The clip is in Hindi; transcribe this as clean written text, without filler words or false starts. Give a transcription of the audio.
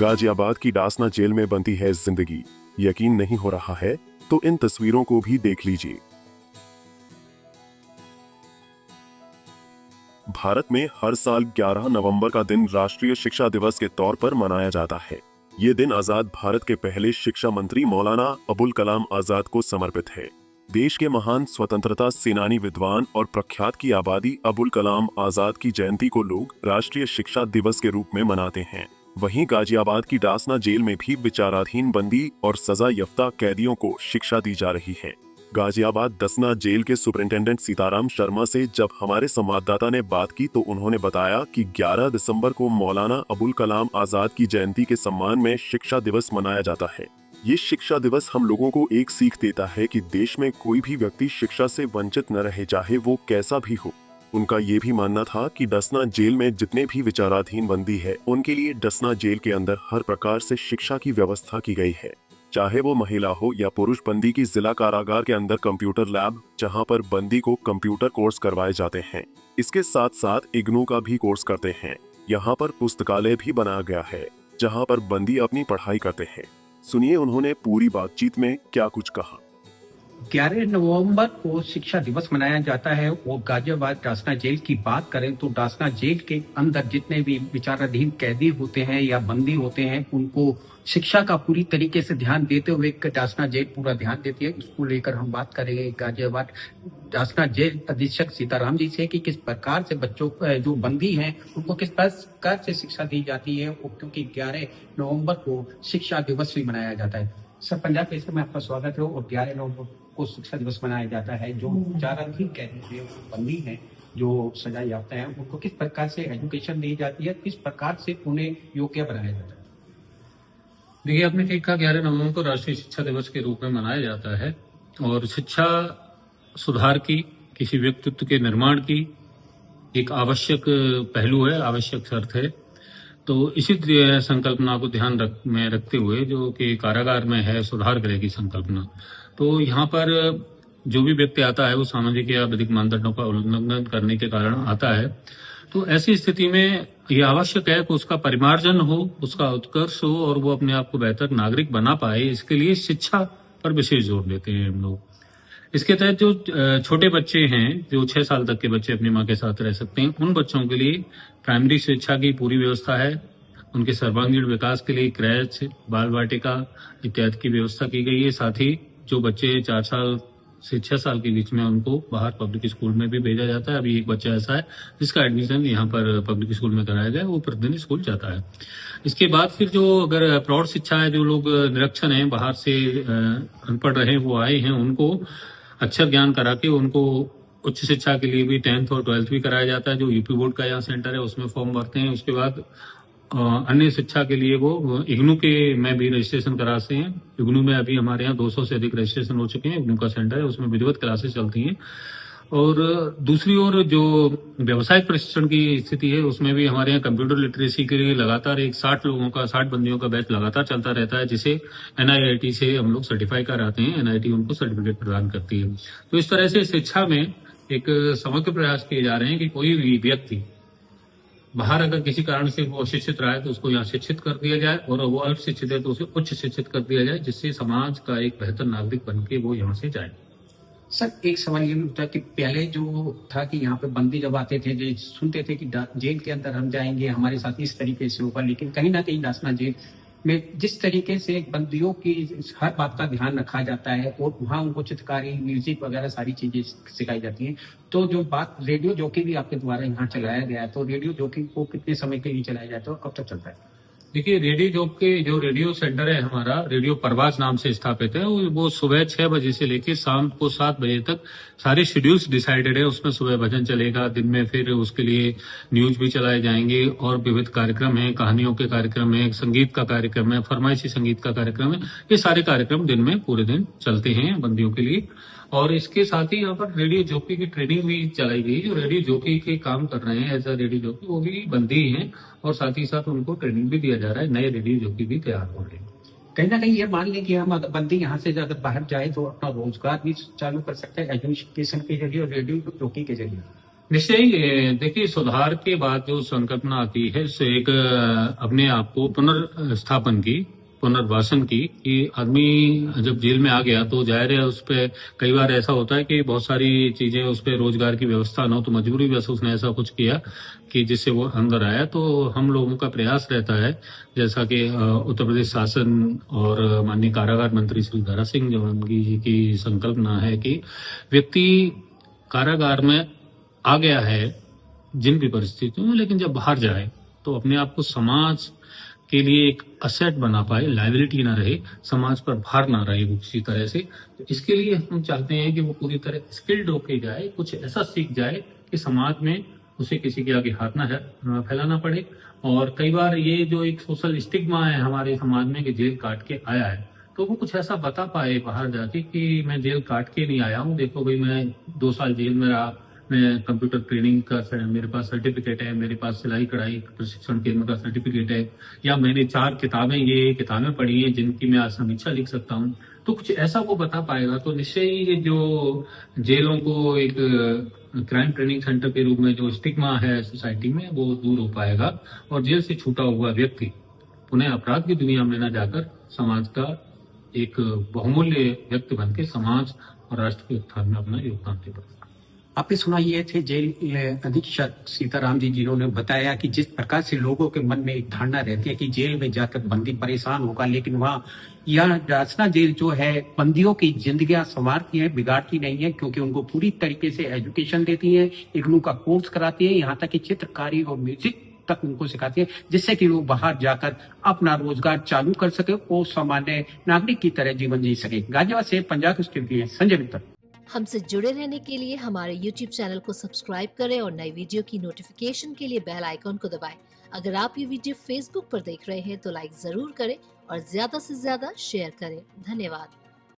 गाजियाबाद की डासना जेल में बनती है जिंदगी। यकीन नहीं हो रहा है तो इन तस्वीरों को भी देख लीजिए। भारत में हर साल 11 नवंबर का दिन राष्ट्रीय शिक्षा दिवस के तौर पर मनाया जाता है। ये दिन आजाद भारत के पहले शिक्षा मंत्री मौलाना अबुल कलाम आजाद को समर्पित है। देश के महान स्वतंत्रता सेनानी, विद्वान और प्रख्यात की आबादी अबुल कलाम आजाद की जयंती को लोग राष्ट्रीय शिक्षा दिवस के रूप में मनाते हैं। वहीं गाजियाबाद की डासना जेल में भी विचाराधीन बंदी और सजा याफ्ता कैदियों को शिक्षा दी जा रही है। गाजियाबाद डासना जेल के सुपरिंटेंडेंट सीताराम शर्मा से जब हमारे संवाददाता ने बात की तो उन्होंने बताया कि 11 दिसंबर को मौलाना अबुल कलाम आजाद की जयंती के सम्मान में शिक्षा दिवस मनाया जाता है। ये शिक्षा दिवस हम लोगों को एक सीख देता है कि देश में कोई भी व्यक्ति शिक्षा से वंचित न रहे, चाहे वो कैसा भी हो। उनका ये भी मानना था कि डासना जेल में जितने भी विचाराधीन बंदी है, उनके लिए डासना जेल के अंदर हर प्रकार से शिक्षा की व्यवस्था की गई है, चाहे वो महिला हो या पुरुष। बंदी की जिला कारागार के अंदर कंप्यूटर लैब, जहां पर बंदी को कंप्यूटर कोर्स करवाए जाते हैं। इसके साथ साथ इग्नू का भी कोर्स करते हैं। यहाँ पर पुस्तकालय भी बनाया गया है, जहाँ पर बंदी अपनी पढ़ाई करते हैं। सुनिए उन्होंने पूरी बातचीत में क्या कुछ कहा। 11 नवंबर को शिक्षा दिवस मनाया जाता है और गाजियाबाद डासना जेल की बात करें तो डासना जेल के अंदर जितने भी विचाराधीन कैदी होते हैं या बंदी होते हैं, उनको शिक्षा का पूरी तरीके से ध्यान देते हुए डासना जेल पूरा ध्यान देती है। इसको लेकर हम बात करेंगे गाजियाबाद डासना जेल अधीक्षक सीताराम जी से कि किस प्रकार से बच्चों जो बंदी हैं उनको किस प्रकार से शिक्षा दी जाती है, और क्योंकि 11 नवंबर को शिक्षा दिवस भी मनाया जाता है। सर, पंजाब केसरी में आपका स्वागत है। और 11 नवंबर को शिक्षा दिवस मनाया जाता है। जो विचाराधीन कैदी हैं, बंदी हैं, जो सजा याफ्ता है, उनको किस प्रकार से एजुकेशन दी जाती है, किस प्रकार से उन्हें योग्य बनाया जाता है? देखिए, आपने ठीक कहा, 11 नवंबर को राष्ट्रीय शिक्षा दिवस के रूप में मनाया जाता है और शिक्षा सुधार की, किसी व्यक्तित्व के निर्माण की एक आवश्यक पहलू है, आवश्यक शर्त है। तो इसी संकल्पना को ध्यान में रखते हुए, जो कि कारागार में है सुधार गृह की संकल्पना, तो यहाँ पर जो भी व्यक्ति आता है वो सामाजिक या विधिक मानदंडों का उल्लंघन करने के कारण आता है। तो ऐसी स्थिति में ये आवश्यक है कि उसका परिमार्जन हो, उसका उत्कर्ष हो और वो अपने आप को बेहतर नागरिक बना पाए। इसके लिए शिक्षा पर विशेष जोर देते हैं हम लोग। इसके तहत जो छोटे बच्चे हैं, जो 6 साल तक के बच्चे अपनी माँ के साथ रह सकते हैं, उन बच्चों के लिए प्राइमरी शिक्षा की पूरी व्यवस्था है। उनके सर्वांगीण विकास के लिए क्रैच, बाल वाटिका इत्यादि की व्यवस्था की गई है। साथ ही जो बच्चे 4 साल से 6 साल के बीच में, उनको बाहर पब्लिक स्कूल में भी भेजा जाता है। अभी एक बच्चा ऐसा है जिसका एडमिशन यहाँ पर पब्लिक स्कूल में कराया गया, वो प्रतिदिन स्कूल जाता है। इसके बाद फिर जो अगर प्रौढ़ शिक्षा है, जो लोग निरक्षर हैं, बाहर से अनपढ़ रहे वो आए हैं, उनको अक्षर ज्ञान करा के उनको उच्च शिक्षा के लिए भी 10th और 12th भी कराया जाता है। जो यूपी बोर्ड का यहाँ सेंटर है उसमें फॉर्म भरते हैं। उसके बाद अन्य शिक्षा के लिए वो इग्नू के में भी रजिस्ट्रेशन कराते हैं। इग्नू में अभी हमारे यहाँ 200 से अधिक रजिस्ट्रेशन हो चुके हैं। इग्नू का सेंटर है, उसमें विधिवत क्लासेस चलती हैं। और दूसरी ओर जो व्यवसायिक प्रशिक्षण की स्थिति है, उसमें भी हमारे यहाँ कंप्यूटर लिटरेसी के लिए लगातार एक 60 बंदियों का बैच लगातार चलता रहता है, जिसे NIIT से हम लोग सर्टिफाई कराते हैं। NIT उनको सर्टिफिकेट प्रदान करती है। तो इस तरह से शिक्षा में एक समग्र प्रयास किए जा रहे हैं कि कोई भी व्यक्ति बाहर अगर किसी कारण से वो अशिक्षित रहा है तो उसको यहाँ शिक्षित कर दिया जाए, और वो अल्प शिक्षित है तो उसे उच्च शिक्षित कर दिया जाए, जिससे समाज का एक बेहतर नागरिक बन के वो यहाँ से जाए। सर, एक सवाल ये उठा कि पहले जो था कि यहाँ पे बंदी जब आते थे, जो सुनते थे कि जेल के अंदर हम जाएंगे, हमारे साथ इस तरीके से होगा, लेकिन कहीं ना कहीं डासना जेल में जिस तरीके से बंदियों की हर बात का ध्यान रखा जाता है और वहाँ उनको चित्रकारी, म्यूजिक वगैरह सारी चीजें सिखाई जाती हैं। तो जो बात रेडियो जॉकी भी आपके द्वारा यहाँ चलाया गया है, तो रेडियो जॉकी को कितने समय के लिए चलाया जाता है और कब तक चलता है? देखिए, रेडियो जॉब के जो रेडियो सेंटर है हमारा, रेडियो परवाज नाम से स्थापित है। वो सुबह 6 बजे से लेकर शाम को 7 बजे तक सारे शेड्यूल्स डिसाइडेड है। उसमें सुबह भजन चलेगा, दिन में फिर उसके लिए न्यूज भी चलाए जाएंगे और विविध कार्यक्रम है, कहानियों के कार्यक्रम है, संगीत का कार्यक्रम है, फरमाइशी संगीत का कार्यक्रम है। ये सारे कार्यक्रम दिन में पूरे दिन चलते हैं बंदियों के लिए। और इसके साथ ही यहाँ पर रेडियो जॉकी की ट्रेनिंग भी चलाई गई। जो रेडियो जॉकी के काम कर रहे हैं एज अ रेडियो जॉकी, वो भी बंदी हैं, और साथ ही साथ उनको ट्रेनिंग भी दिया जा रहा है। नए रेडियो जॉकी भी तैयार हो रहे हैं। कहीं ना कहीं ये मान लें कि हम अगर बंदी यहाँ से अगर बाहर जाए तो अपना रोजगार भी चालू कर सकते हैं एजुकेशन के जरिए और रेडियो जॉकी के जरिए। निश्चय ही, देखिए सुधार के बाद जो संकल्पना आती है उससे एक अपने आप को पुनर्स्थापन की, पुनर्वासन की, कि आदमी जब जेल में आ गया तो जाहिर है उस पे कई बार ऐसा होता है कि बहुत सारी चीजें, उस पे रोजगार की व्यवस्था न हो तो मजबूरी बस उसने ऐसा कुछ किया कि जिससे वो अंदर आया। तो हम लोगों का प्रयास रहता है, जैसा कि उत्तर प्रदेश शासन और माननीय कारागार मंत्री श्री दारा सिंह जौहरगी जी की संकल्पना है कि व्यक्ति कारागार में आ गया है जिन भी परिस्थितियों में, लेकिन जब बाहर जाए तो अपने आप को समाज के लिए एक असेट बना पाए, लाइबिलिटी ना रहे, समाज पर भार ना रहे वो किसी तरह से। तो इसके लिए हम चाहते हैं कि वो पूरी तरह स्किल्ड होके जाए, कुछ ऐसा सीख जाए कि समाज में उसे किसी के आगे हाथ ना फैलाना पड़े। और कई बार ये जो एक सोशल स्टिग्मा है हमारे समाज में कि जेल काट के आया है, तो वो कुछ ऐसा बता पाए बाहर जाके कि मैं जेल काट के नहीं आया हूँ, देखो भाई मैं 2 साल जेल में रहा, मैं कंप्यूटर ट्रेनिंग का मेरे पास सर्टिफिकेट है, मेरे पास सिलाई कढ़ाई प्रशिक्षण केंद्र का सर्टिफिकेट है, या मैंने 4 किताबें पढ़ी हैं जिनकी मैं आज समीक्षा लिख सकता हूँ। तो कुछ ऐसा वो बता पाएगा तो निश्चय ही ये जो जेलों को एक क्राइम ट्रेनिंग सेंटर के रूप में जो स्टिग्मा है सोसाइटी में वो दूर हो पाएगा, और जेल से छूटा हुआ व्यक्ति पुनः अपराध की दुनिया में न जाकर समाज का एक बहुमूल्य व्यक्ति बन के समाज और राष्ट्र के उत्थान में अपना योगदान दे पाएगा। आपने सुना ये थे जेल अधीक्षक सीताराम जी, जिन्होंने बताया कि जिस प्रकार से लोगों के मन में एक धारणा रहती है कि जेल में जाकर बंदी परेशान होगा, लेकिन वहाँ यह डासना जेल जो है बंदियों की जिंदगियां संवारती है, बिगाड़ती नहीं है, क्योंकि उनको पूरी तरीके से एजुकेशन देती है, इग्नू का कोर्स कराती है, यहाँ तक कि चित्रकारी और म्यूजिक तक उनको सिखाती है, जिससे कि लोग बाहर जाकर अपना रोजगार चालू कर सके और सामान्य नागरिक की तरह जीवन जी सके। गाजियाबाद से पंजाब के लिए संजय मित्तल। हमसे जुड़े रहने के लिए हमारे YouTube चैनल को सब्सक्राइब करें और नई वीडियो की नोटिफिकेशन के लिए बेल आइकॉन को दबाएं। अगर आप ये वीडियो Facebook पर देख रहे हैं तो लाइक जरूर करें और ज्यादा से ज्यादा शेयर करें। धन्यवाद।